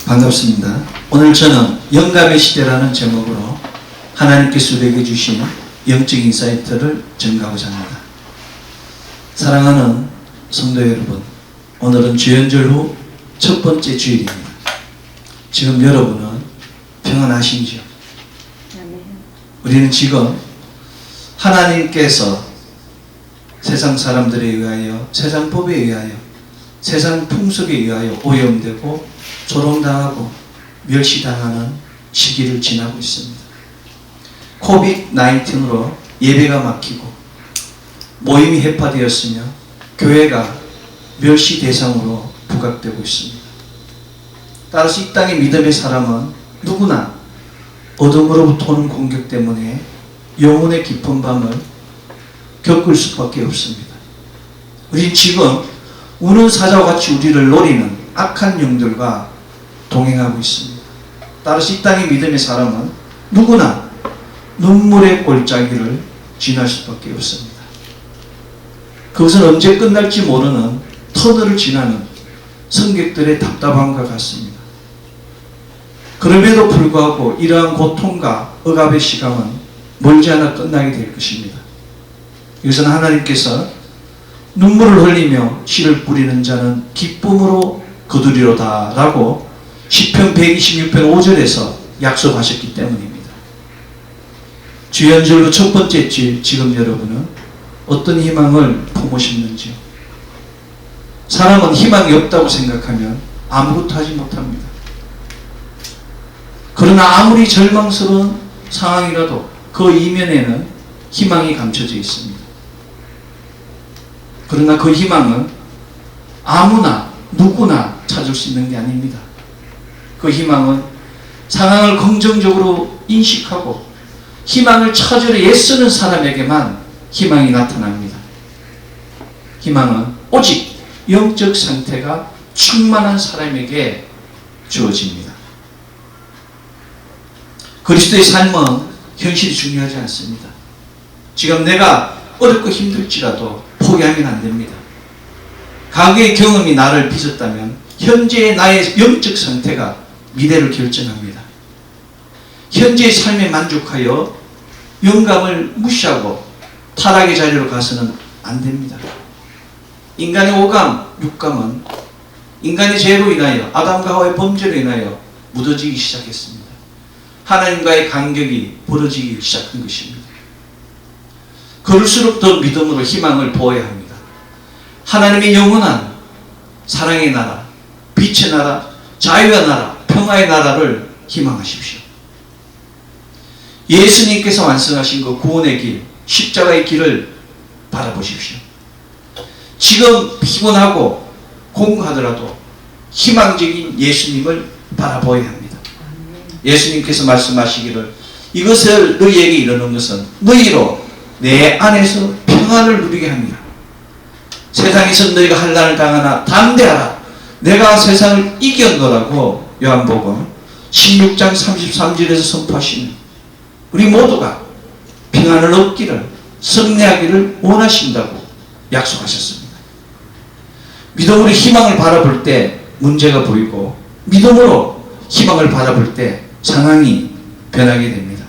반갑습니다. 오늘 저는 영감의 시대라는 제목으로 하나님께서 우리에게 주신 영적 인사이트를 전가하고자 합니다. 사랑하는 성도 여러분, 오늘은 주연절 후 첫 번째 주일입니다. 지금 여러분은 평안하신지요? 우리는 지금 하나님께서 세상 사람들에 의하여, 세상 법에 의하여, 세상 풍속에 의하여 오염되고 조롱당하고 멸시당하는 시기를 지나고 있습니다. 코비드-19으로 예배가 막히고 모임이 해파되었으며 교회가 멸시 대상으로 부각되고 있습니다. 따라서 이 땅의 믿음의 사람은 누구나 어둠으로부터 오는 공격 때문에 영혼의 깊은 밤을 겪을 수밖에 없습니다. 우리 지금 우는 사자와 같이 우리를 노리는 악한 영들과 동행하고 있습니다. 따라서 이 땅의 믿음의 사람은 누구나 눈물의 골짜기를 지날 수밖에 없습니다. 그것은 언제 끝날지 모르는 터널을 지나는 승객들의 답답함과 같습니다. 그럼에도 불구하고 이러한 고통과 억압의 시간은 멀지 않아 끝나게 될 것입니다. 이것은 하나님께서 눈물을 흘리며 씨를 뿌리는 자는 기쁨으로 거두리로다 라고 시편 126편 5절에서 약속하셨기 때문입니다. 주연절로 첫 번째 주일, 지금 여러분은 어떤 희망을 품으셨는지요? 사람은 희망이 없다고 생각하면 아무것도 하지 못합니다. 그러나 아무리 절망스러운 상황이라도 그 이면에는 희망이 감춰져 있습니다. 그러나 그 희망은 아무나 누구나 찾을 수 있는 게 아닙니다. 그 희망은 상황을 긍정적으로 인식하고 희망을 찾으려 애쓰는 사람에게만 희망이 나타납니다. 희망은 오직 영적 상태가 충만한 사람에게 주어집니다. 그리스도의 삶은 현실이 중요하지 않습니다. 지금 내가 어렵고 힘들지라도 포기하면 안 됩니다. 과거의 경험이 나를 빚었다면 현재의 나의 영적 상태가 미래를 결정합니다. 현재의 삶에 만족하여 영감을 무시하고 타락의 자리로 가서는 안 됩니다. 인간의 오감, 육감은 인간의 죄로 인하여 아담과 하와의 범죄로 인하여 무너지기 시작했습니다. 하나님과의 간격이 벌어지기 시작한 것입니다. 그럴수록 더 믿음으로 희망을 보아야 합니다. 하나님의 영원한 사랑의 나라, 빛의 나라, 자유의 나라, 평화의 나라를 희망하십시오. 예수님께서 완성하신 그 구원의 길, 십자가의 길을 바라보십시오. 지금 피곤하고 공고하더라도 희망적인 예수님을 바라보아야 합니다. 예수님께서 말씀하시기를 이것을 너희에게 이르는 것은 너희로 내 안에서 평안을 누리게 합니다. 세상에서 너희가 환난을 당하나 담대하라. 내가 세상을 이겼노라고 요한복음 16장 33절에서 선포하시는 우리 모두가 평안을 얻기를 승리하기를 원하신다고 약속하셨습니다. 믿음으로 희망을 바라볼 때 문제가 보이고 믿음으로 희망을 바라볼 때 상황이 변하게 됩니다.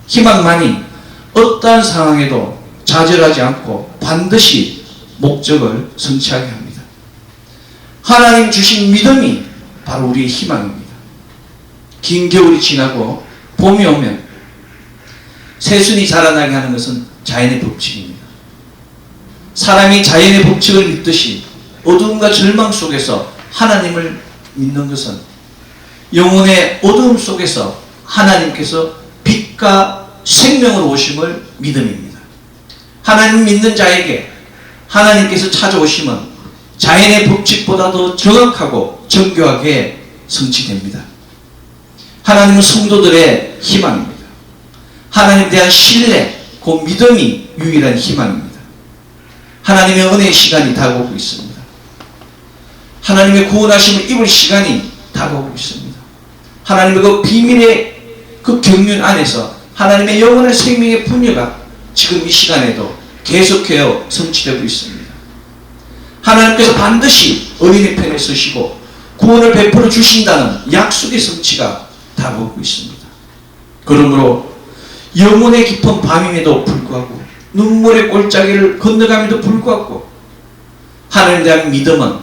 희망만이 어떠한 상황에도 좌절하지 않고 반드시 목적을 성취하게 합니다. 하나님 주신 믿음이 바로 우리의 희망입니다. 긴 겨울이 지나고 봄이 오면 새순이 자라나게 하는 것은 자연의 법칙입니다. 사람이 자연의 법칙을 믿듯이 어두움과 절망 속에서 하나님을 믿는 것은 영혼의 어두움 속에서 하나님께서 빛과 생명으로 오심을 믿음입니다. 하나님 믿는 자에게 하나님께서 찾아오심은 자연의 법칙보다 더 정확하고 정교하게 성취됩니다. 하나님은 성도들의 희망입니다. 하나님에 대한 신뢰, 그 믿음이 유일한 희망입니다. 하나님의 은혜의 시간이 다가오고 있습니다. 하나님의 구원하심을 입을 시간이 다가오고 있습니다. 하나님의 그 비밀의 그 경륜 안에서 하나님의 영원한 생명의 분야가 지금 이 시간에도 계속해서 성취되고 있습니다. 하나님께서 반드시 어린이 편에 서시고 구원을 베풀어 주신다는 약속의 성취가 다가오고 있습니다. 그러므로 영혼의 깊은 밤임에도 불구하고 눈물의 골짜기를 건너감에도 불구하고 하나님에 대한 믿음은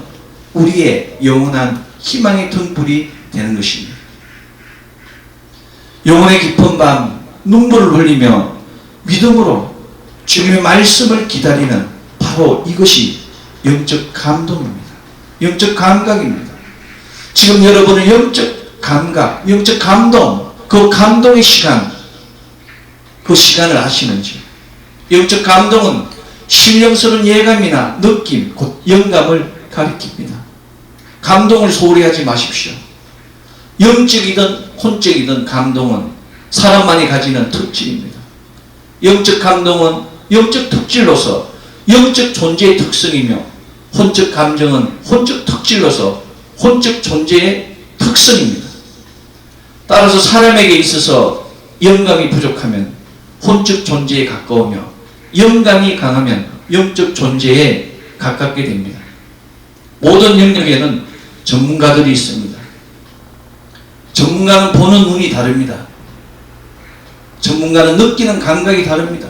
우리의 영원한 희망의 등불이 되는 것입니다. 영혼의 깊은 밤 눈물을 흘리며 믿음으로 주님의 말씀을 기다리는 바로 이것이 영적 감동입니다. 영적 감각입니다. 지금 여러분은 영적 감각, 영적 감동, 그 감동의 시간, 그 시간을 아시는지? 영적 감동은 신령스러운 예감이나 느낌, 곧 영감을 가리킵니다. 감동을 소홀히 하지 마십시오. 영적이든 혼적이든 감동은 사람만이 가지는 특질입니다. 영적 감동은 영적 특질로서 영적 존재의 특성이며 혼적 감정은 혼적 특질로서 혼적 존재의 특성입니다. 따라서 사람에게 있어서 영감이 부족하면 혼적 존재에 가까우며 영감이 강하면 영적 존재에 가깝게 됩니다. 모든 영역에는 전문가들이 있습니다. 전문가는 보는 눈이 다릅니다. 전문가는 느끼는 감각이 다릅니다.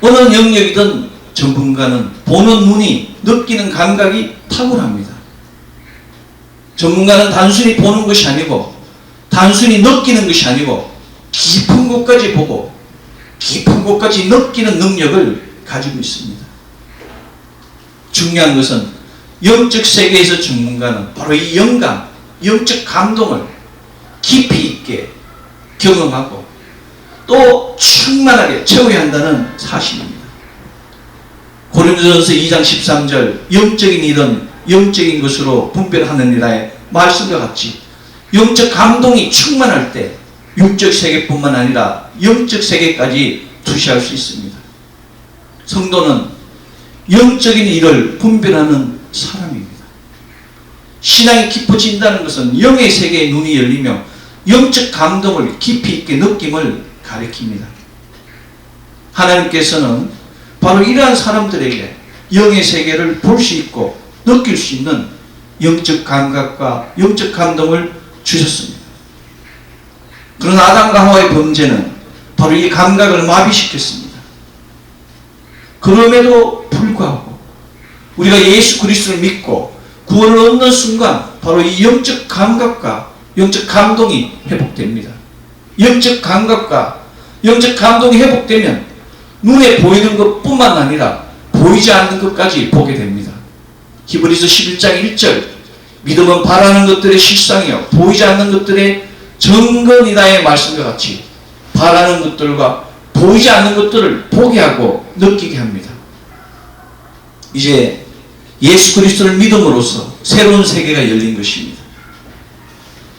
어느 영역이든 전문가는 보는 눈이, 느끼는 감각이 탁월합니다. 전문가는 단순히 보는 것이 아니고 단순히 느끼는 것이 아니고 깊은 곳까지 보고 깊은 곳까지 느끼는 능력을 가지고 있습니다. 중요한 것은 영적 세계에서 전문가는 바로 이 영감, 영적 감동을 깊이 있게 경험하고 또 충만하게 채워야 한다는 사실입니다. 고린도전서 2장 13절 영적인 일은 영적인 것으로 분별하느니라의 말씀과 같이 영적 감동이 충만할 때 육적 세계뿐만 아니라 영적 세계까지 투시할 수 있습니다. 성도는 영적인 일을 분별하는 사람입니다. 신앙이 깊어진다는 것은 영의 세계의 눈이 열리며 영적 감동을 깊이 있게 느낌을 가리킵니다. 하나님께서는 바로 이러한 사람들에게 영의 세계를 볼 수 있고 느낄 수 있는 영적 감각과 영적 감동을 주셨습니다. 그러나 아담과 하와의 범죄는 바로 이 감각을 마비시켰습니다. 그럼에도 불구하고 우리가 예수 그리스도를 믿고 구원을 얻는 순간 바로 이 영적 감각과 영적 감동이 회복됩니다. 영적 감각과 영적 감동이 회복되면 눈에 보이는 것뿐만 아니라 보이지 않는 것까지 보게 됩니다. 히브리서 11장 1절 믿음은 바라는 것들의 실상이요 보이지 않는 것들의 증거니다의 말씀과 같이 바라는 것들과 보이지 않는 것들을 보게 하고 느끼게 합니다. 이제 예수 그리스도를 믿음으로써 새로운 세계가 열린 것입니다.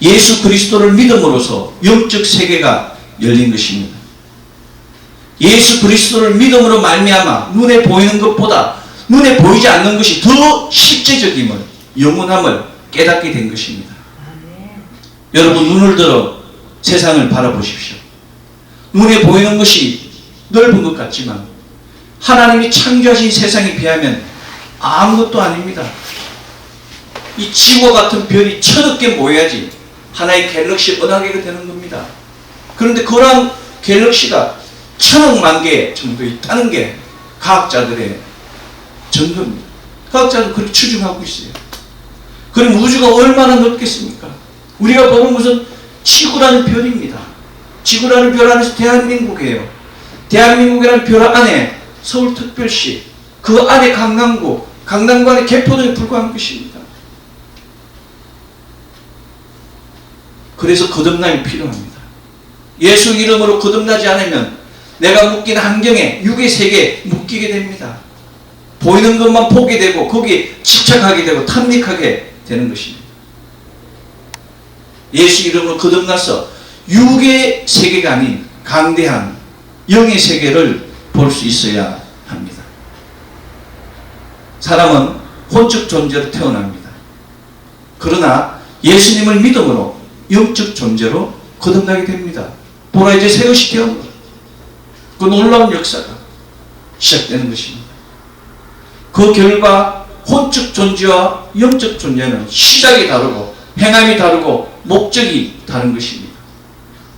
예수 그리스도를 믿음으로써 영적 세계가 열린 것입니다. 예수 그리스도를 믿음으로 말미암아 눈에 보이는 것보다 눈에 보이지 않는 것이 더 실제적임을, 영원함을 깨닫게 된 것입니다. 여러분 눈을 들어 세상을 바라보십시오. 눈에 보이는 것이 넓은 것 같지만 하나님이 창조하신 세상에 비하면 아무것도 아닙니다. 이 지구와 같은 별이 1000억 개 모여야지 하나의 갤럭시 은하계가 되는 겁니다. 그런데 그러한 갤럭시가 1000억만 개 정도 있다는 게 과학자들의 전거입니다. 과학자들은 그렇게 추정하고 있어요. 그럼 우주가 얼마나 넓겠습니까? 우리가 보는 것은 지구라는 별입니다. 지구라는 별 안에서 대한민국이에요. 대한민국이라는 별 안에 서울특별시, 그 안에 강남구, 강남구 안에 개포동에 불과한 것입니다. 그래서 거듭남이 필요합니다. 예수 이름으로 거듭나지 않으면 내가 묶인 환경에 육의 세계에 묶이게 됩니다. 보이는 것만 보게 되고 거기에 집착하게 되고 탐닉하게 되는 것입니다. 예수 이름으로 거듭나서 육의 세계가 아닌 강대한 영의 세계를 볼 수 있어야 합니다. 사람은 혼적 존재로 태어납니다. 그러나 예수님을 믿음으로 영적 존재로 거듭나게 됩니다. 보라 이제 새 것이 되었노라. 그 놀라운 역사가 시작되는 것입니다. 그 결과 혼적 존재와 영적 존재는 시작이 다르고 행함이 다르고 목적이 다른 것입니다.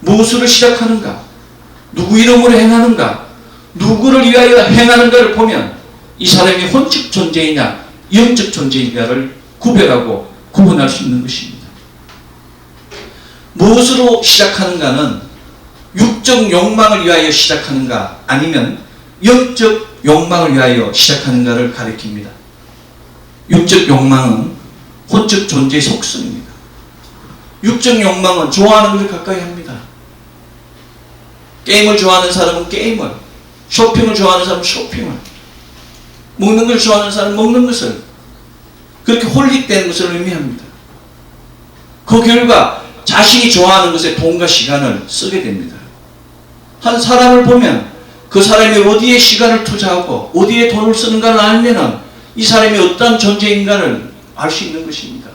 무엇으로 시작하는가? 누구 이름으로 행하는가? 누구를 위하여 행하는가를 보면 이 사람이 혼적 존재이냐 영적 존재인가를 구별하고 구분할 수 있는 것입니다. 무엇으로 시작하는가는 육적 욕망을 위하여 시작하는가 아니면 영적 욕망을 위하여 시작하는가를 가리킵니다. 육적 욕망은 혼적 존재의 속성입니다. 육적 욕망은 좋아하는 것을 가까이 합니다. 게임을 좋아하는 사람은 게임을, 쇼핑을 좋아하는 사람은 쇼핑을, 먹는 걸 좋아하는 사람은 먹는 것을, 그렇게 홀릭되는 것을 의미합니다. 그 결과 자신이 좋아하는 것에 돈과 시간을 쓰게 됩니다. 한 사람을 보면 그 사람이 어디에 시간을 투자하고 어디에 돈을 쓰는가를 알면 이 사람이 어떤 존재인가를 알 수 있는 것입니다.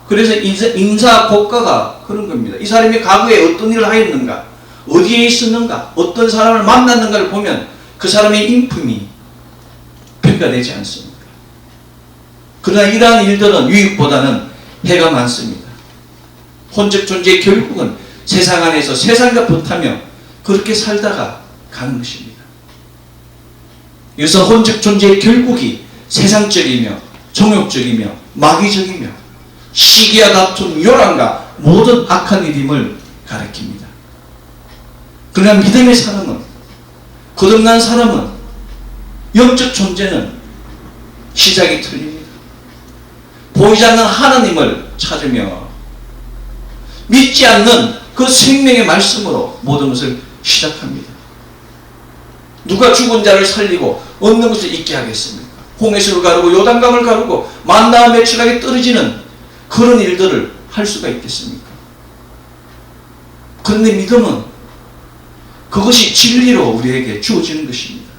그래서 인사 고가가 그런 겁니다. 이 사람이 과거에 어떤 일을 하였는가, 어디에 있었는가, 어떤 사람을 만났는가를 보면 그 사람의 인품이 평가되지 않습니다. 그러나 이러한 일들은 유익보다는 해가 많습니다. 혼적 존재의 결국은 세상 안에서 세상과 붙으며 그렇게 살다가 가는 것입니다. 그래서 혼적 존재의 결국이 세상적이며 정욕적이며 마귀적이며 시기와 다툼, 요란과 모든 악한 일임을 가리킵니다. 그러나 믿음의 사람은, 거듭난 사람은 영적 존재는 시작이 틀립니다. 보이지 않는 하나님을 찾으며 믿지 않는 그 생명의 말씀으로 모든 것을 시작합니다. 누가 죽은 자를 살리고 얻는 것을 잊게 하겠습니까? 홍해수를 가르고 요단강을 가르고 만나와 매출하게 떨어지는 그런 일들을 할 수가 있겠습니까? 그런데 믿음은 그것이 진리로 우리에게 주어지는 것입니다.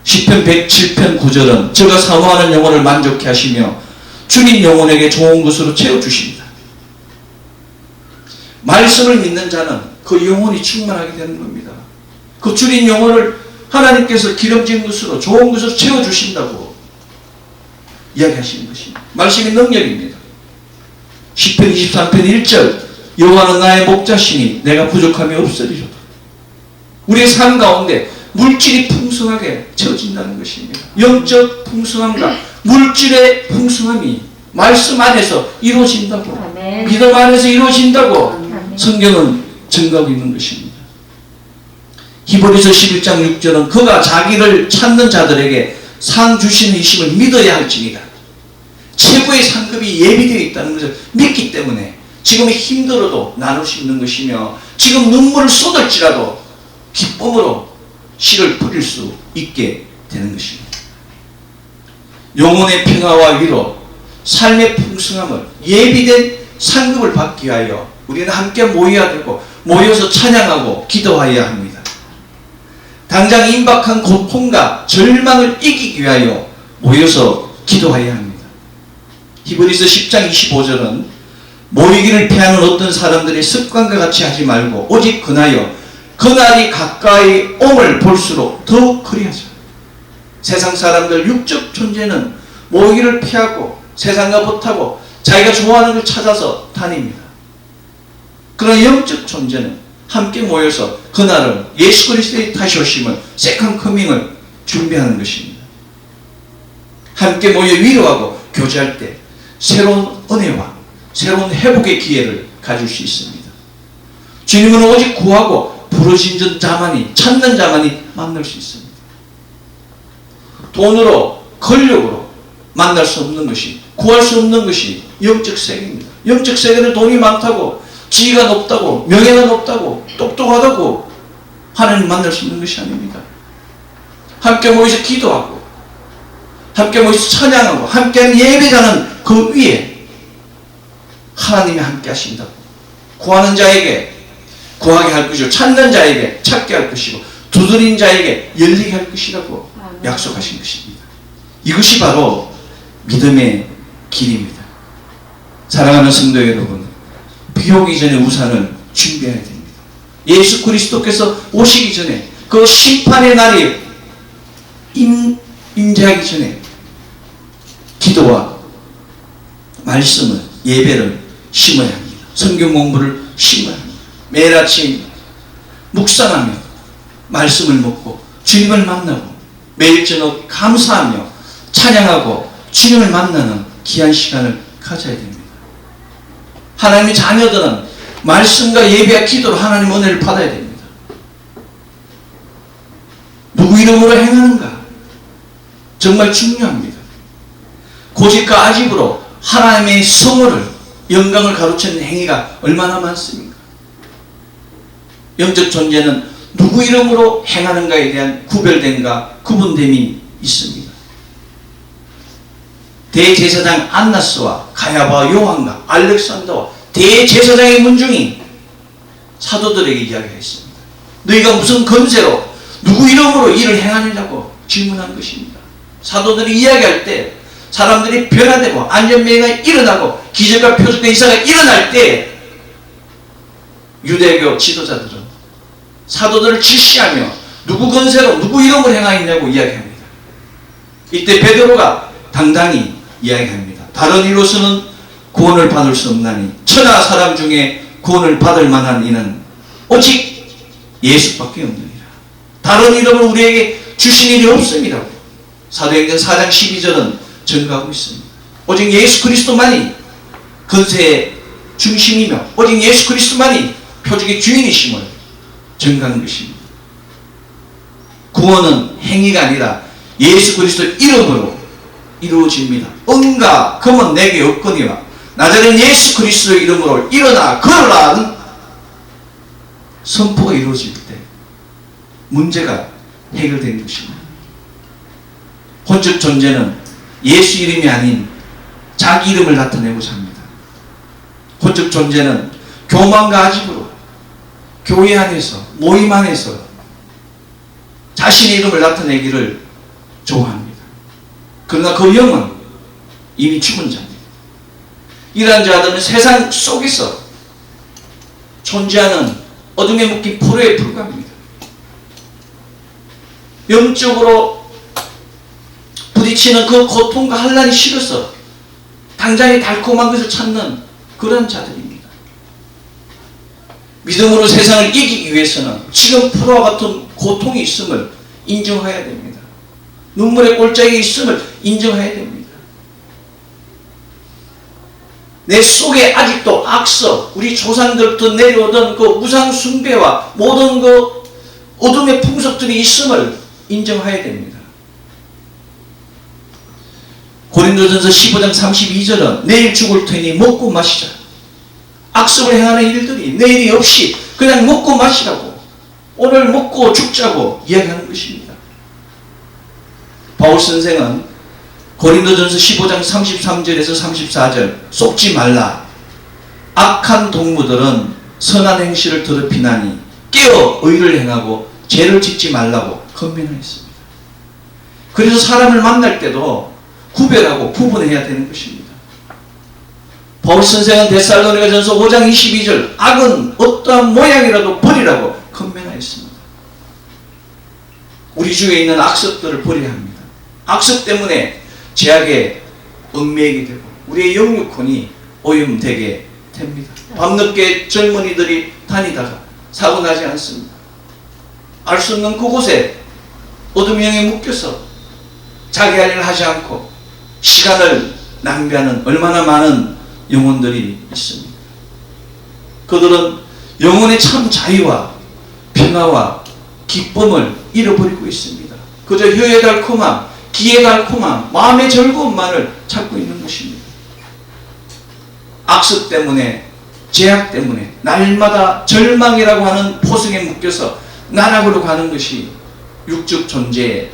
시편 107편 9절은 저가 사모하는 영혼을 만족케 하시며 주님 영혼에게 좋은 것으로 채워주십니다. 말씀을 믿는 자는 그 영혼이 충만하게 되는 겁니다. 그 주님 영혼을 하나님께서 기름진 것으로 좋은 것으로 채워주신다고 이야기하시는 것입니다. 말씀이 능력입니다. 시편 23편 1절 여호와는 나의 목자시니 내가 부족함이 없으리로다. 우리의 삶 가운데 물질이 풍성하게 채워진다는 것입니다. 영적 풍성함과 물질의 풍성함이 말씀 안에서 이루어진다고, 아멘. 믿음 안에서 이루어진다고 아멘. 성경은 증거하고 있는 것입니다. 히브리서 11장 6절은 그가 자기를 찾는 자들에게 상 주시는 이심을 믿어야 할지니라. 최고의 상급이 예비되어 있다는 것을 믿기 때문에 지금의 힘들어도 나눌 수 있는 것이며 지금 눈물을 쏟을지라도 기쁨으로 씨를 뿌릴 수 있게 되는 것입니다. 영혼의 평화와 위로, 삶의 풍성함을 예비된 상급을 받기 위하여 우리는 함께 모여야 되고 모여서 찬양하고 기도하여야 합니다. 당장 임박한 고통과 절망을 이기기 위하여 모여서 기도하여야 합니다. 히브리서 10장 25절은 모이기를 피하는 어떤 사람들의 습관과 같이 하지 말고 오직 근하여 그날이 가까이 옴을 볼수록 더욱 그리하자. 세상 사람들 육적 존재는 모이기를 피하고 세상과 못하고 자기가 좋아하는 걸 찾아서 다닙니다. 그러나 영적 존재는 함께 모여서 그날을 예수 그리스도의 다시 오심을 세컨 커밍을 준비하는 것입니다. 함께 모여 위로하고 교제할 때 새로운 은혜와 새로운 회복의 기회를 가질 수 있습니다. 주님은 오직 구하고 부르짖는 자만이, 찾는 자만이 만날 수 있습니다. 돈으로, 권력으로 만날 수 없는 것이, 구할 수 없는 것이 영적 세계입니다. 영적 세계는 돈이 많다고, 지위가 높다고, 명예가 높다고, 똑똑하다고 하나님 만날 수 있는 것이 아닙니다. 함께 모여서 기도하고 함께 모여서 찬양하고 함께하는 예배자는 그 위에 하나님이 함께 하신다고. 구하는 자에게 구하게 할 것이고 찾는 자에게 찾게 할 것이고 두드린 자에게 열리게 할 것이라고 약속하신 것입니다. 이것이 바로 믿음의 길입니다. 사랑하는 성도 여러분, 비 오기 전에 우산을 준비해야 됩니다. 예수 그리스도께서 오시기 전에 그 심판의 날이 임재하기 전에 기도와 말씀을, 예배를 심어야 합니다. 성경 공부를 심어야 합니다. 매일 아침 묵상하며 말씀을 먹고 주님을 만나고 매일 저녁 감사하며 찬양하고 주님을 만나는 귀한 시간을 가져야 됩니다. 하나님의 자녀들은 말씀과 예배와 기도로 하나님의 은혜를 받아야 됩니다. 누구 이름으로 행하는가? 정말 중요합니다. 고집과 아집으로 하나님의 성호를, 영광을 가로채는 행위가 얼마나 많습니까? 영적 존재는 누구 이름으로 행하는가에 대한 구별됨과 구분됨이 있습니다. 대제사장 안나스와 가야바와 요한과 알렉산더와 대제사장의 문중이 사도들에게 이야기했습니다. 너희가 무슨 건세로 누구 이름으로 일을 행하느냐고 질문한 것입니다. 사도들이 이야기할 때 사람들이 변화되고 안전명예가 일어나고 기적과 표적과 이사가 일어날 때 유대교 지도자들은 사도들을 질시하며 누구 건세로 누구 이름을 행하였냐고 이야기합니다. 이때 베드로가 당당히 이야기합니다. 다른 이로서는 구원을 받을 수 없나니 천하 사람 중에 구원을 받을 만한 이는 오직 예수밖에 없느니라. 다른 이름을 우리에게 주신 일이 없습니다. 사도행전 4장 12절은 증거하고 있습니다. 오직 예수 그리스도만이 건세의 중심이며 오직 예수 그리스도만이 표적의 주인이심을 증거하는 것입니다. 구원은 행위가 아니라 예수 그리스도 이름으로 이루어집니다. 은과 금은 내게 없거니와 나자렛 예수 그리스도의 이름으로 일어나 걸어라는 선포가 이루어질 때 문제가 해결된 것입니다. 혼적 존재는 예수 이름이 아닌 자기 이름을 나타내고자 합니다. 혼적 존재는 교만과 아집으로 교회 안에서 모임 안에서 자신의 이름을 나타내기를 좋아합니다. 그러나 그 영은 이미 죽은 자입니다. 이러한 자들은 세상 속에서 존재하는 어둠에 묶인 포로에 불과합니다. 영적으로 부딪히는 그 고통과 환난이 싫어서 당장의 달콤한 것을 찾는 그런 자들입니다. 믿음으로 세상을 이기기 위해서는 지금 포로와 같은 고통이 있음을 인정해야 됩니다. 눈물의 골짜기에 있음을 인정해야 됩니다. 내 속에 아직도 악서, 우리 조상들부터 내려오던 그 우상 숭배와 모든 그 어둠의 풍속들이 있음을 인정해야 됩니다. 고린도전서 15장 32절은 내일 죽을 테니 먹고 마시자. 악습을 행하는 일들이 내일이 없이 그냥 먹고 마시라고, 오늘 먹고 죽자고 이야기하는 것입니다. 바울 선생은 고린도전서 15장 33절에서 34절 속지 말라. 악한 동무들은 선한 행실을 더럽히나니 깨어 의를 행하고 죄를 짓지 말라고 권면하였습니다. 그래서 사람을 만날 때도 구별하고 구분해야 되는 것입니다. 바울 선생은 데살로니가전서 5장 22절 악은 어떠한 모양이라도 버리라고 권면하였습니다. 우리 주위에 있는 악습들을 버려야 합니다. 악습 때문에 죄악에 얽매이게 되고 우리의 영육혼이 오염되게 됩니다. 밤늦게 젊은이들이 다니다가 사고 나지 않습니다. 알 수 없는 그곳에 어둠의 영에 묶여서 자기 할 일을 하지 않고 시간을 낭비하는 얼마나 많은 영혼들이 있습니다. 그들은 영혼의 참 자유와 평화와 기쁨을 잃어버리고 있습니다. 그저 혀의 달콤함, 귀의 달콤함, 마음의 즐거움만을 찾고 있는 것입니다. 악습 때문에, 죄악 때문에 날마다 절망이라고 하는 포승에 묶여서 나락으로 가는 것이 육적 존재의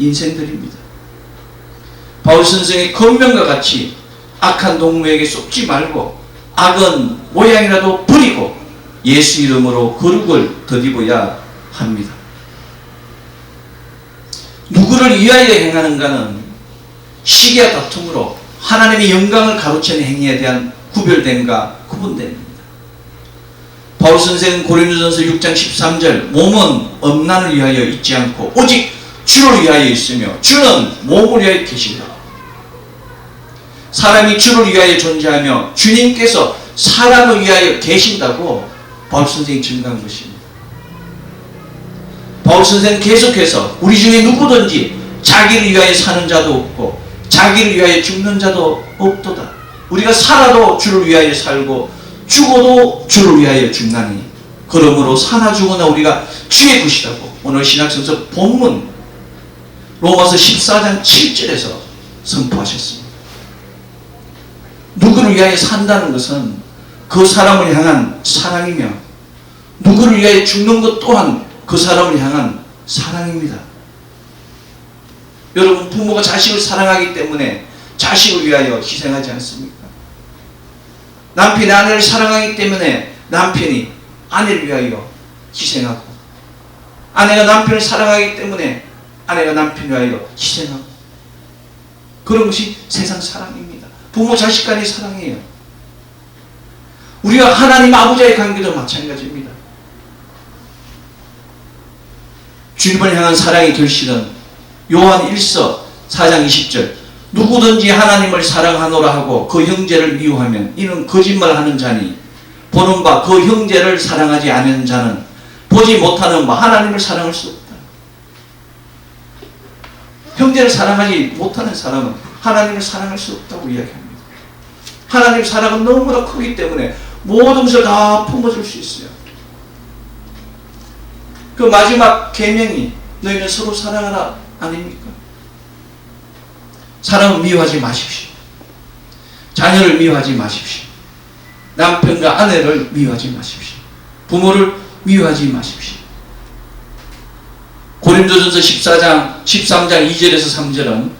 인생들입니다. 바울 선생의 권면과 같이 악한 동무에게 쏟지 말고 악은 모양이라도 버리고 예수 이름으로 거룩을 덧입어야 합니다. 누구를 위하여 행하는가는 시기와 다툼으로 하나님의 영광을 가로채는 행위에 대한 구별됨과 구분됨입니다. 바울 선생은 고린도전서 6장 13절 몸은 엄난을 위하여 있지 않고 오직 주를 위하여 있으며 주는 몸을 위하여 계신다. 사람이 주를 위하여 존재하며 주님께서 사람을 위하여 계신다고 바울 선생이 증거한 것입니다. 바울 선생은 계속해서 우리 중에 누구든지 자기를 위하여 사는 자도 없고 자기를 위하여 죽는 자도 없도다. 우리가 살아도 주를 위하여 살고 죽어도 주를 위하여 죽나니 그러므로 사나 죽으나 우리가 주의 것이라고 오늘 신약성서 본문 로마서 14장 7절에서 선포하셨습니다. 누구를 위하여 산다는 것은 그 사람을 향한 사랑이며 누구를 위하여 죽는 것 또한 그 사람을 향한 사랑입니다. 여러분, 부모가 자식을 사랑하기 때문에 자식을 위하여 희생하지 않습니까? 남편이 아내를 사랑하기 때문에 남편이 아내를 위하여 희생하고, 아내가 남편을 사랑하기 때문에 아내가 남편을 위하여 희생하고, 그런 것이 세상 사랑입니다. 부모 자식 간의 사랑이에요. 우리가 하나님 아버지의 관계도 마찬가지입니다. 주님을 향한 사랑이 결실은 요한 1서 4장 20절 누구든지 하나님을 사랑하노라 하고 그 형제를 미워하면 이는 거짓말하는 자니 보는 바 그 형제를 사랑하지 않는 자는 보지 못하는 바 하나님을 사랑할 수 없다. 형제를 사랑하지 못하는 사람은 하나님을 사랑할 수 없다고 이야기합니다. 하나님 사랑은 너무나 크기 때문에 모든 것을 다 품어줄 수 있어요. 그 마지막 계명이 너희는 서로 사랑하라 아닙니까? 사람을 미워하지 마십시오. 자녀를 미워하지 마십시오. 남편과 아내를 미워하지 마십시오. 부모를 미워하지 마십시오. 고린도전서 13장 2절에서 3절은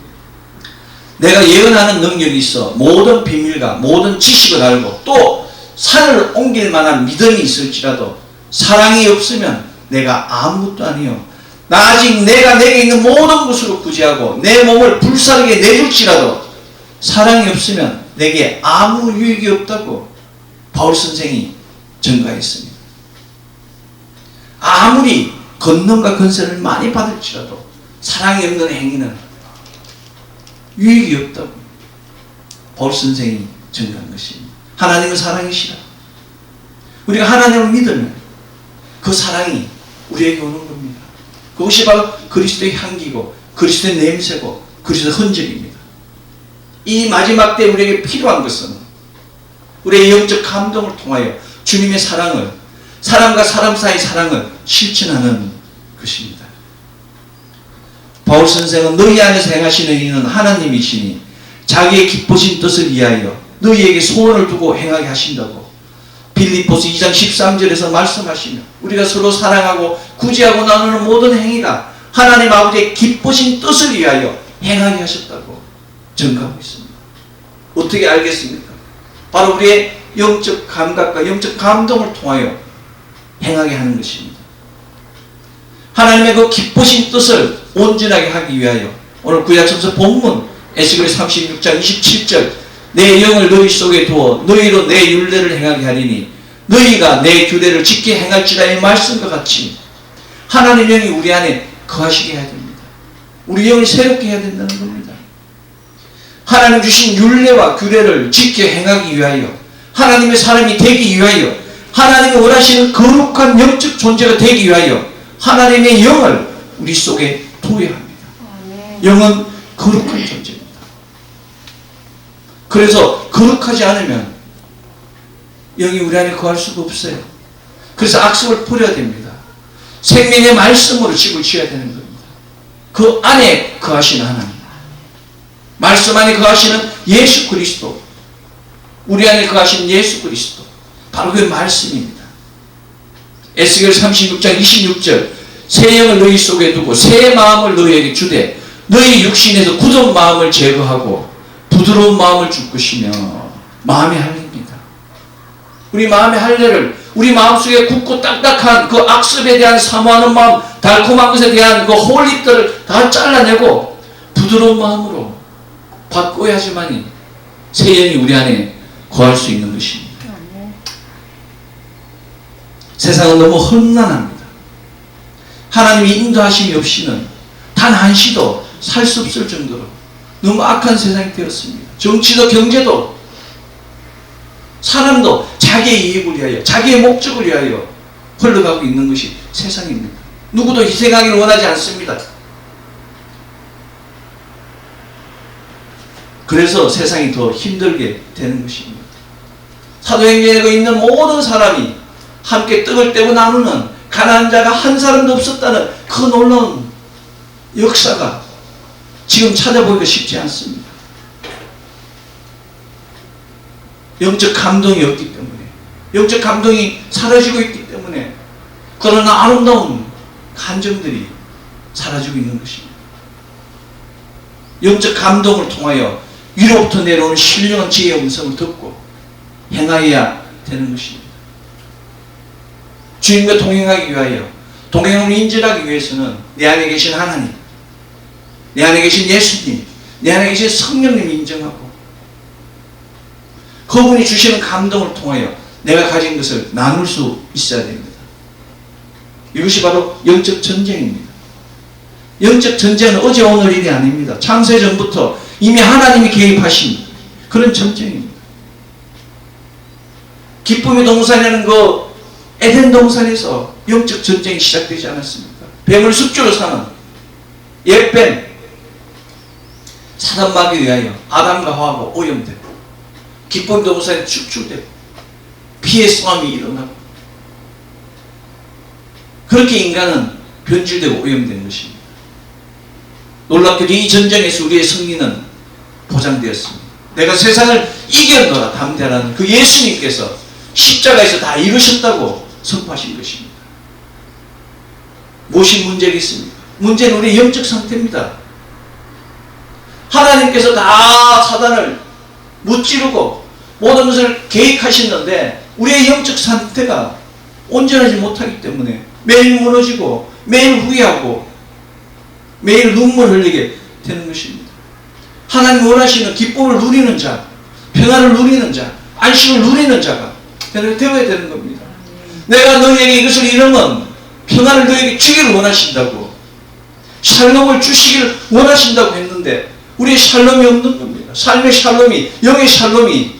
내가 예언하는 능력이 있어 모든 비밀과 모든 지식을 알고 또 산을 옮길 만한 믿음이 있을지라도 사랑이 없으면 내가 아무것도 아니요 아직 내가 내게 있는 모든 것으로 구제하고 내 몸을 불사르게 내줄지라도 사랑이 없으면 내게 아무 유익이 없다고 바울 선생이 증거했습니다. 아무리 권능과 권세를 많이 받을지라도 사랑이 없는 행위는 유익이 없다고 바울 선생이 증거한 것입니다. 하나님은 사랑이시라. 우리가 하나님을 믿으면 그 사랑이 우리에게 오는 겁니다. 그것이 바로 그리스도의 향기고 그리스도의 냄새고 그리스도의 흔적입니다. 이 마지막 때 우리에게 필요한 것은 우리의 영적 감동을 통하여 주님의 사랑을, 사람과 사람 사이 사랑을 실천하는 것입니다. 바울 선생은 너희 안에서 행하시는 이는 하나님이시니 자기의 기쁘신 뜻을 위하여 너희에게 소원을 두고 행하게 하신다고 빌립보서 2장 13절에서 말씀하시며 우리가 서로 사랑하고 구제하고 나누는 모든 행위가 하나님 아버지의 기쁘신 뜻을 위하여 행하게 하셨다고 증거하고 있습니다. 어떻게 알겠습니까? 바로 우리의 영적 감각과 영적 감동을 통하여 행하게 하는 것입니다. 하나님의 그 기쁘신 뜻을 온전하게 하기 위하여 오늘 구약성서 본문 에스겔 36장 27절 내 영을 너희 속에 두어 너희로 내 율례를 행하게 하리니 너희가 내 규례를 지켜 행할지라 이 말씀과 같이 하나님 영이 우리 안에 거하시게 해야 됩니다. 우리 영을 새롭게 해야 된다는 겁니다. 하나님 주신 율례와 규례를 지켜 행하기 위하여 하나님의 사람이 되기 위하여 하나님이 원하시는 거룩한 영적 존재가 되기 위하여 하나님의 영을 우리 속에 두어야 합니다. 영은 거룩한 존재입니다. 그래서 거룩하지 않으면 영이 우리 안에 거할 수가 없어요. 그래서 악습을 버려야 됩니다. 생명의 말씀으로 집을 지어야 되는 겁니다. 그 안에 거하시는 하나님, 말씀 안에 거하시는 예수 그리스도, 우리 안에 거하시는 예수 그리스도, 바로 그 말씀입니다. 에스겔 36장 26절 새 영을 너희 속에 두고 새 마음을 너희에게 주되 너희 육신에서 굳은 마음을 제거하고 부드러운 마음을 줄 것이며 마음의 할례입니다. 우리 마음의 할례를 우리 마음속에 굳고 딱딱한 그 악습에 대한 사모하는 마음, 달콤한 것에 대한 그 홀잎들을 다 잘라내고 부드러운 마음으로 바꿔야지만이 새 영이 우리 안에 거할 수 있는 것입니다. 세상은 너무 험난합니다. 하나님의 인도하심이 없이는 단 한시도 살 수 없을 정도로 너무 악한 세상이 되었습니다. 정치도 경제도 사람도 자기의 이익을 위하여 자기의 목적을 위하여 흘러가고 있는 것이 세상입니다. 누구도 희생하기를 원하지 않습니다. 그래서 세상이 더 힘들게 되는 것입니다. 사도행전에 있는 모든 사람이 함께 떡을 떼고 나누는 가난한 자가 한 사람도 없었다는 그 놀라운 역사가 지금 찾아보기가 쉽지 않습니다. 영적 감동이 없기 때문에, 영적 감동이 사라지고 있기 때문에, 그러나 아름다운 감정들이 사라지고 있는 것입니다. 영적 감동을 통하여 위로부터 내려오는 신령한 지혜의 음성을 듣고 행하여야 되는 것입니다. 주님과 동행하기 위하여, 동행을 인정하기 위해서는 내 안에 계신 하나님, 내 안에 계신 예수님, 내 안에 계신 성령님 인정하고 그분이 주시는 감동을 통하여 내가 가진 것을 나눌 수 있어야 됩니다. 이것이 바로 영적 전쟁입니다. 영적 전쟁은 어제 오늘 일이 아닙니다. 창세 전부터 이미 하나님이 개입하신 그런 전쟁입니다. 기쁨의 동산이라는 그 에덴 동산에서 영적 전쟁이 시작되지 않았습니까? 뱀을 숙주로 사는 옛뱀 사단 마귀에 의하여 아담과 하와가 오염되고 기쁨의 동산에 축출되고 피해 싸움이 일어나고 그렇게 인간은 변질되고 오염된 것입니다. 놀랍게도 이 전쟁에서 우리의 승리는 보장되었습니다. 내가 세상을 이겼노라 담대하는 그 예수님께서 십자가에서 다 이루셨다고 선포하신 것입니다. 무엇이 문제겠습니까? 문제는 우리의 영적 상태입니다. 하나님께서 다 사단을 무찌르고 모든 것을 계획하셨는데 우리의 영적 상태가 온전하지 못하기 때문에 매일 무너지고 매일 후회하고 매일 눈물 흘리게 되는 것입니다. 하나님 원하시는 기쁨을 누리는 자, 평안을 누리는 자, 안식을 누리는 자가 되어야 되는 겁니다. 내가 너희에게 이것을 이루면 평안을 너희에게 주기를 원하신다고, 샬롬을 주시기를 원하신다고 했는데 우리의 샬롬이 없는 겁니다. 삶의 샬롬이, 영의 샬롬이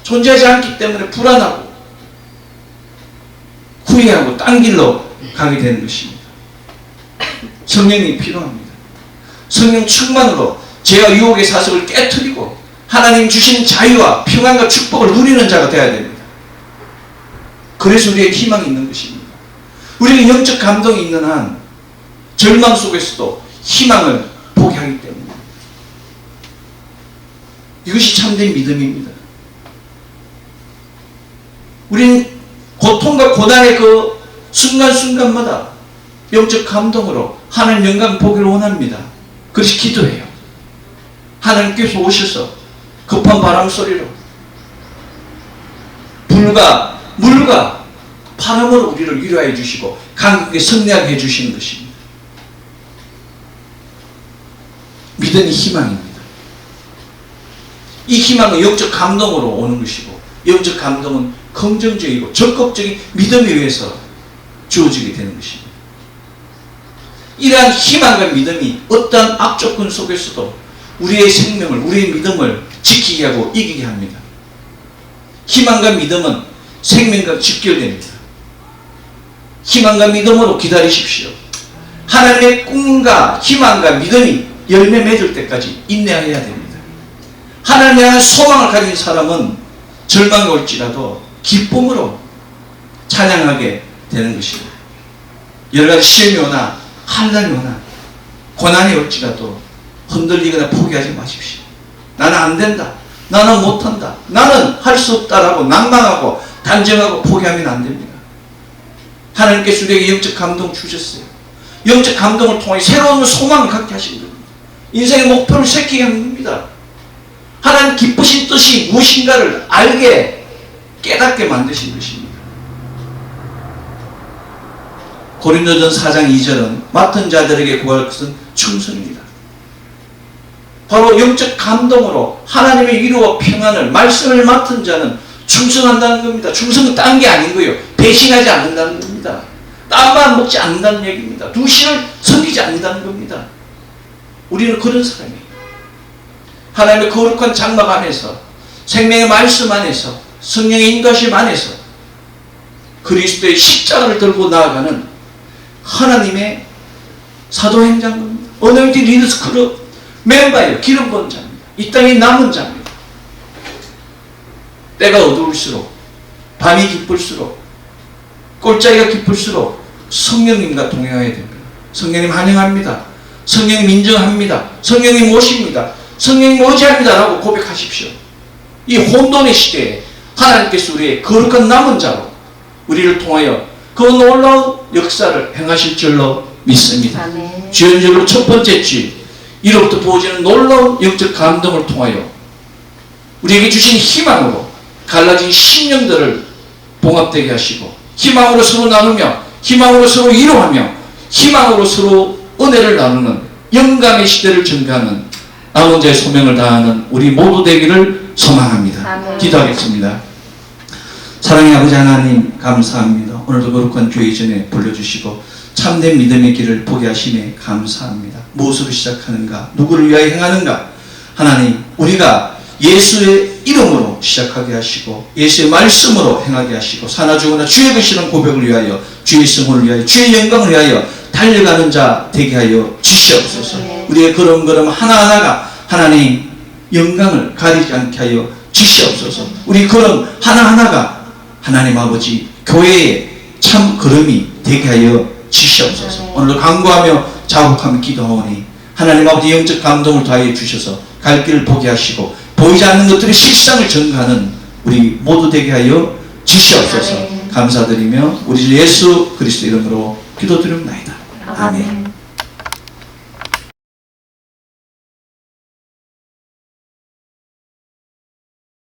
존재하지 않기 때문에 불안하고 후회하고 딴 길로 가게 되는 것입니다. 성령이 필요합니다. 성령 충만으로 죄와 유혹의 사슬을 깨트리고 하나님 주신 자유와 평안과 축복을 누리는 자가 되어야 됩니다. 그래서 우리의 희망이 있는 것입니다. 우리는 영적 감동이 있는 한 절망 속에서도 희망을 보게 하기 때문입니다. 이것이 참된 믿음입니다. 우리는 고통과 고난의 그 순간순간마다 영적 감동으로 하나님 영광 보기를 원합니다. 그래서 기도해요. 하나님께서 오셔서 급한 바람 소리로 불과 물과 바람으로 우리를 위로해 주시고 강하게 승리하게 해주시는 것입니다. 믿음이 희망입니다. 이 희망은 영적 감동으로 오는 것이고 영적 감동은 긍정적이고 적극적인 믿음에 의해서 주어지게 되는 것입니다. 이러한 희망과 믿음이 어떠한 악조건 속에서도 우리의 생명을, 우리의 믿음을 지키게 하고 이기게 합니다. 희망과 믿음은 생명과 직결됩니다. 희망과 믿음으로 기다리십시오. 하나님의 꿈과 희망과 믿음이 열매 맺을 때까지 인내해야 됩니다. 하나님에 대한 소망을 가진 사람은 절망이 올지라도 기쁨으로 찬양하게 되는 것입니다. 여러 가지 시험이 오나 환난이 오나 고난이 올지라도 흔들리거나 포기하지 마십시오. 나는 안 된다. 나는 못한다. 나는 할 수 없다라고 낭망하고 단정하고 포기하면 안 됩니다. 하나님께서 우리에게 영적 감동 주셨어요. 영적 감동을 통해 새로운 소망을 갖게 하신 겁니다. 인생의 목표를 새기게 하는 겁니다. 하나님 기쁘신 뜻이 무엇인가를 알게 깨닫게 만드신 것입니다. 고린도전 4장 2절은 맡은 자들에게 구할 것은 충성입니다. 바로 영적 감동으로 하나님의 위로와 평안을 말씀을 맡은 자는 충성한다는 겁니다. 충성은 딴 게 아닌 거예요. 배신하지 않는다는 겁니다. 땀만 먹지 않는다는 얘기입니다. 두 신을 섬기지 않는다는 겁니다. 우리는 그런 사람이에요. 하나님의 거룩한 장막 안에서, 생명의 말씀 안에서, 성령의 인도하심 안에서 그리스도의 십자가를 들고 나아가는 하나님의 사도행장입니다. 어노인팅 리더스 클럽 멤버예요. 기름 부은 자입니다. 이 땅에 남은 자입니다. 때가 어두울수록, 밤이 기쁠수록, 꼴짜기가 기쁠수록 성령님과 동행해야 됩니다. 성령님 환영합니다. 성령님 인정합니다. 성령님 모십니다. 성령님 모지합니다 라고 고백하십시오. 이 혼돈의 시대에 하나님께서 우리의 거룩한 남은 자로 우리를 통하여 그 놀라운 역사를 행하실 줄로 믿습니다. 주연적으로 첫 번째 주, 이로부터 부어지는 놀라운 영적 감동을 통하여 우리에게 주신 희망으로 갈라진 심령들을 봉합되게 하시고, 희망으로 서로 나누며, 희망으로 서로 위로하며, 희망으로 서로 은혜를 나누는 영감의 시대를 증가하는 남은 자의 소명을 다하는 우리 모두 되기를 소망합니다. 기도하겠습니다. 사랑의 아버지 하나님, 감사합니다. 오늘도 거룩한 교회 전에 불러주시고 참된 믿음의 길을 보게 하심에 감사합니다. 무엇으로 시작하는가, 누구를 위하여 행하는가. 하나님, 우리가 예수의 이름으로 시작하게 하시고 예수의 말씀으로 행하게 하시고 사나 죽으나 주의 것이라는 고백을 위하여, 주의 성을 위하여, 주의 영광을 위하여 달려가는 자 되게 하여 주시옵소서. 우리의 걸음걸음 하나하나가 하나님 영광을 가리지 않게 하여 주시옵소서. 우리 걸음 하나하나가 하나님 아버지 교회의 참 걸음이 되게 하여 주시옵소서. 오늘도 간구하며 자복하며 기도하오니 하나님 아버지 영적 감동을 더하여 주셔서 갈 길을 보게 하시고 보이지 않는 것들의 실상을 증거하는 우리 모두 되게 하여 주시옵소서. 감사드리며 우리 주 예수 그리스도 이름으로 기도드립니다. 아멘.